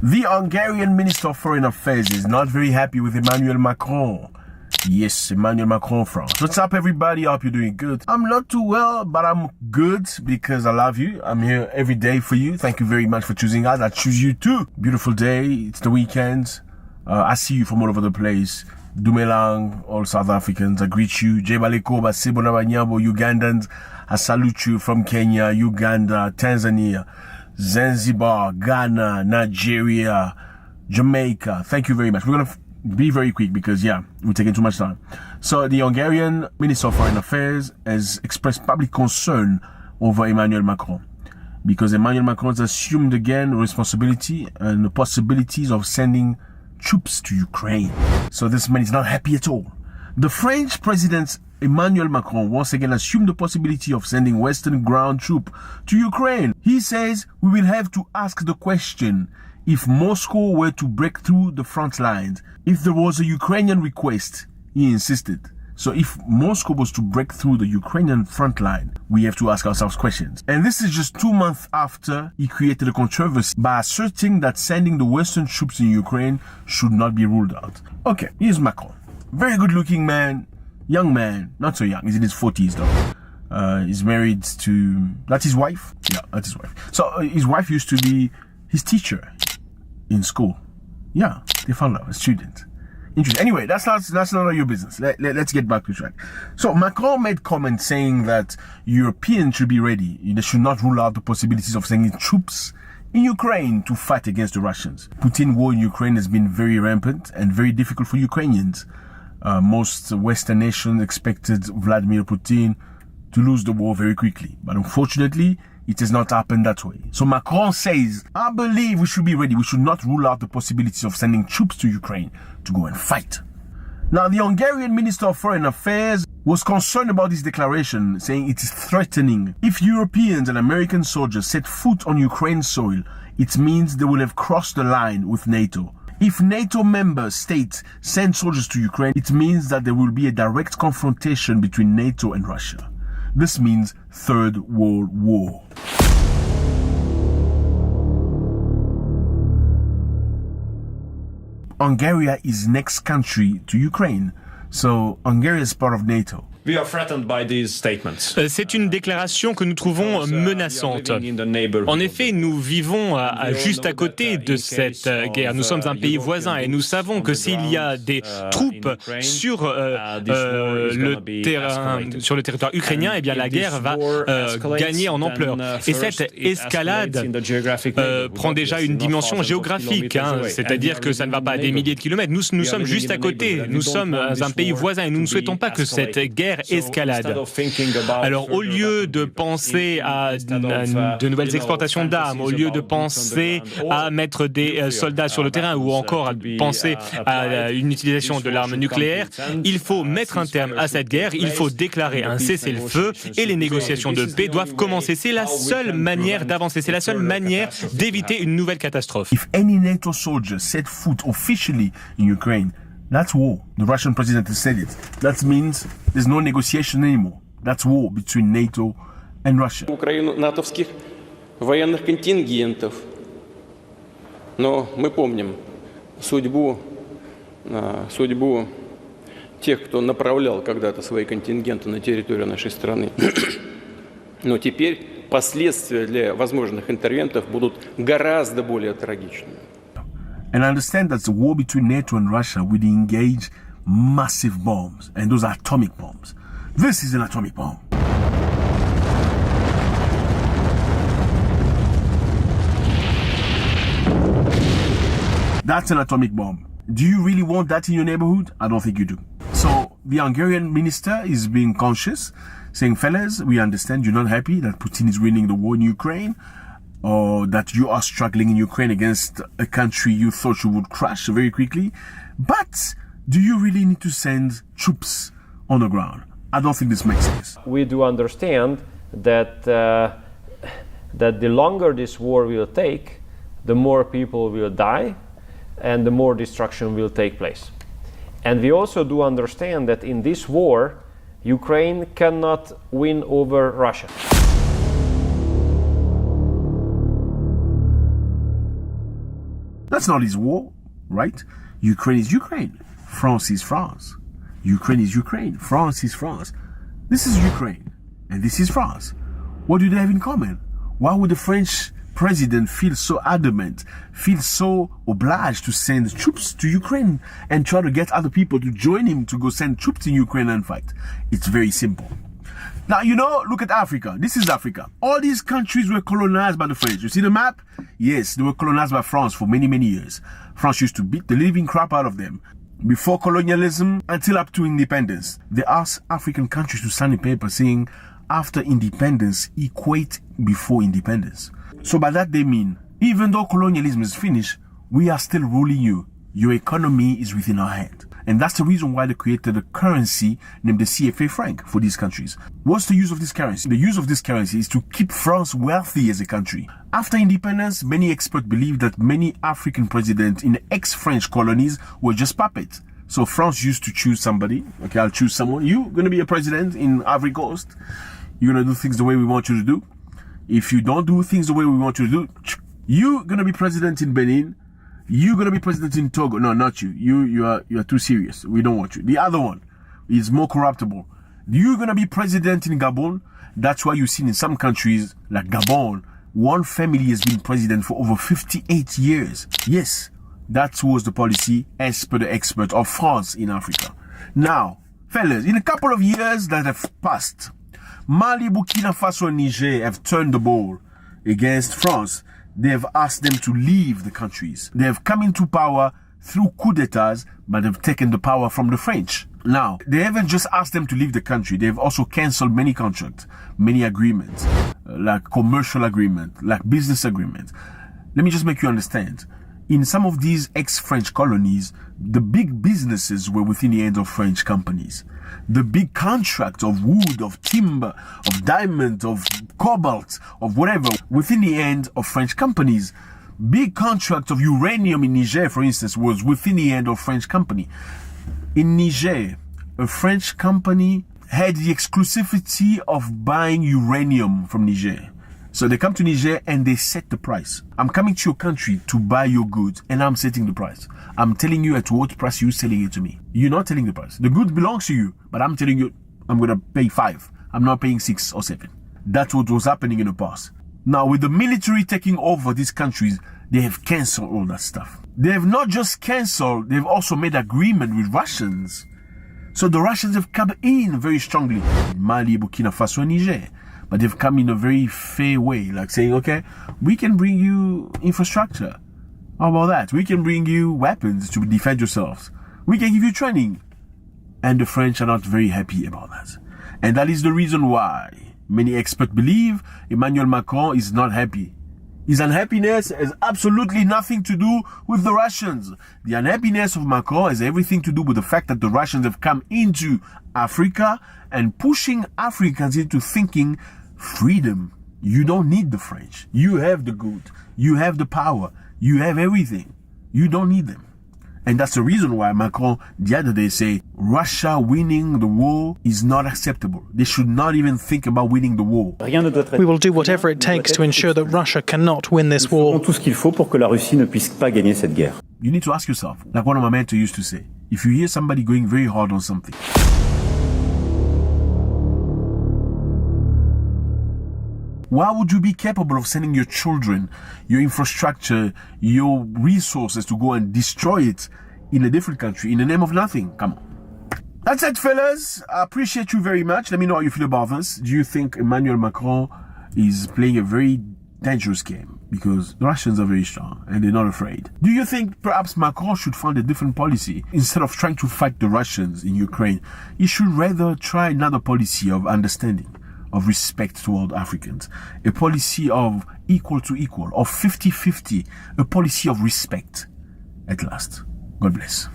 The Hungarian Minister of Foreign Affairs is not very happy with Emmanuel Macron. Yes, Emmanuel Macron France. What's up, everybody? I hope you're doing good. I'm not too well, but I'm good because I love you. I'm here every day for you. Thank you very much for choosing us. I choose you too. Beautiful day. It's the weekend. I see you from all over the place. Dumelang, all South Africans. I greet you. Jebaleko, Basebo Nabanyabo, Ugandans. I salute you from Kenya, Uganda, Tanzania, Zanzibar, Ghana, Nigeria, Jamaica. Thank you very much. We're going to be very quick because, we're taking too much time. So the Hungarian Minister of Foreign Affairs has expressed public concern over Emmanuel Macron because Emmanuel Macron has assumed again responsibility and the possibilities of sending troops to Ukraine. So this man is not happy at all. The French President Emmanuel Macron once again assumed the possibility of sending Western ground troops to Ukraine. He says we will have to ask the question if Moscow were to break through the front lines. If there was a Ukrainian request, he insisted. So if Moscow was to break through the Ukrainian front line, we have to ask ourselves questions. And this is just 2 months after he created a controversy by asserting that sending the Western troops in Ukraine should not be ruled out. Okay, here's Macron. Very good looking man, young man, not so young, he's in his 40s though. He's married to, that's his wife? Yeah, that's his wife. So his wife used to be his teacher in school. Yeah, they found out, a student. Interesting. Anyway, that's none of your business. Let's get back to track. So Macron made comments saying that Europeans should be ready. They should not rule out the possibilities of sending troops in Ukraine to fight against the Russians. Putin's war in Ukraine has been very rampant and very difficult for Ukrainians. Most Western nations expected Vladimir Putin to lose the war very quickly. But unfortunately, it has not happened that way. So Macron says, I believe we should be ready. We should not rule out the possibilities of sending troops to Ukraine to go and fight. Now, the Hungarian Minister of Foreign Affairs was concerned about this declaration, saying it is threatening. If Europeans and American soldiers set foot on Ukraine's soil, it means they will have crossed the line with NATO. If NATO member states send soldiers to Ukraine, it means that there will be a direct confrontation between NATO and Russia. This means Third World War. Hungary is next country to Ukraine, so Hungary is part of NATO. We are threatened by these statements. C'est une déclaration que nous trouvons menaçante. En effet, nous vivons juste à côté de cette guerre. Nous sommes un pays voisin et nous savons que s'il y a des troupes sur le territoire ukrainien, eh bien la guerre va gagner en ampleur. Et cette escalade prend déjà une dimension géographique, c'est-à-dire que ça ne va pas à des milliers de kilomètres. Nous sommes juste à côté. Nous sommes un pays voisin et nous ne souhaitons pas que cette guerre escalade. Alors, au lieu de penser à de nouvelles exportations d'armes, au lieu de penser à mettre des soldats sur le terrain ou encore à penser à une utilisation de l'arme nucléaire, il faut mettre un terme à cette guerre, il faut déclarer un cessez-le-feu et les négociations de paix doivent commencer. C'est la seule manière d'avancer, c'est la seule manière d'éviter une nouvelle catastrophe. If any NATO soldier set foot officially in Ukraine, that's war. The Russian president has said it. That means there's no negotiation anymore. That's war between NATO and Russia. Украину натовских военных контингентов. Но мы помним судьбу тех, кто направлял когда-то свои контингенты на территорию нашей страны. Но теперь последствия для возможных интервентов будут гораздо более трагичными. And I understand that the war between NATO and Russia will engage massive bombs, and those are atomic bombs. This is an atomic bomb. That's an atomic bomb. Do you really want that in your neighborhood? I don't think you do. So the Hungarian minister is being conscious, saying, fellas, we understand you're not happy that Putin is winning the war in Ukraine, or that you are struggling in Ukraine against a country you thought you would crush very quickly. But do you really need to send troops on the ground? I don't think this makes sense. We do understand that the longer this war will take, the more people will die and the more destruction will take place. And we also do understand that in this war, Ukraine cannot win over Russia. That's not his war, right? Ukraine is Ukraine. France is France. Ukraine is Ukraine. France is France. This is Ukraine and this is France. What do they have in common? Why would the French president feel so adamant, feel so obliged to send troops to Ukraine and try to get other people to join him to go send troops in Ukraine and fight? It's very simple. Now, look at Africa. This is Africa. All these countries were colonized by the French. You see the map? Yes, they were colonized by France for many, many years. France used to beat the living crap out of them. Before colonialism until up to independence, they asked African countries to sign a paper saying after independence equate before independence. So by that they mean, even though colonialism is finished, we are still ruling you. Your economy is within our hand. And that's the reason why they created a currency named the CFA franc for these countries. What's the use of this currency? The use of this currency is to keep France wealthy as a country. After independence, many experts believe that many African presidents in ex-French colonies were just puppets. So France used to choose somebody. Okay, I'll choose someone. You're going to be a president in Ivory Coast. You're going to do things the way we want you to do. If you don't do things the way we want you to do, you're going to be president in Benin. You're going to be president in Togo. No, not you. You are too serious. We don't want you. The other one is more corruptible. You're going to be president in Gabon. That's why you've seen in some countries like Gabon, one family has been president for over 58 years. Yes, that was the policy as per the expert of France in Africa. Now, fellas, in a couple of years that have passed, Mali, Burkina Faso and Niger have turned the ball against France. They have asked them to leave the countries. They have come into power through coup d'etats, but have taken the power from the French. Now, they haven't just asked them to leave the country. They've also cancelled many contracts, many agreements, like commercial agreement, like business agreement. Let me just make you understand. In some of these ex-French colonies, the big businesses were within the hands of French companies. The big contracts of wood, of timber, of diamond, of cobalt, of whatever, within the hand of French companies. Big contract of uranium in Niger, for instance, was within the hand of French company. In Niger, a French company had the exclusivity of buying uranium from Niger. So they come to Niger and they set the price. I'm coming to your country to buy your goods and I'm setting the price. I'm telling you at what price you're selling it to me. You're not telling the price. The good belongs to you, but I'm telling you I'm going to pay 5. I'm not paying 6 or 7. That's what was happening in the past. Now, with the military taking over these countries, they have cancelled all that stuff. They have not just cancelled, they've also made agreement with Russians. So the Russians have come in very strongly in Mali, Burkina Faso and Niger. But they've come in a very fair way, like saying, okay, we can bring you infrastructure. How about that? We can bring you weapons to defend yourselves. We can give you training. And the French are not very happy about that. And that is the reason why many experts believe Emmanuel Macron is not happy. His unhappiness has absolutely nothing to do with the Russians. The unhappiness of Macron has everything to do with the fact that the Russians have come into Africa and pushing Africans into thinking freedom. You don't need the French. You have the good. You have the power. You have everything. You don't need them. And that's the reason why Macron the other day said Russia winning the war is not acceptable. They should not even think about winning the war. We will do whatever it takes to ensure that Russia cannot win this war. Tout ce qu'il faut pour que la Russie ne puisse pas gagner cette guerre. You need to ask yourself, like one of my mentors used to say, if you hear somebody going very hard on something, why would you be capable of sending your children, your infrastructure, your resources to go and destroy it in a different country in the name of nothing? Come on. That's it, fellas. I appreciate you very much. Let me know how you feel about this. Do you think Emmanuel Macron is playing a very dangerous game? Because the Russians are very strong and they're not afraid. Do you think perhaps Macron should find a different policy? Instead of trying to fight the Russians in Ukraine, he should rather try another policy of understanding, of respect toward Africans, a policy of equal to equal, of 50-50, a policy of respect at last. God bless.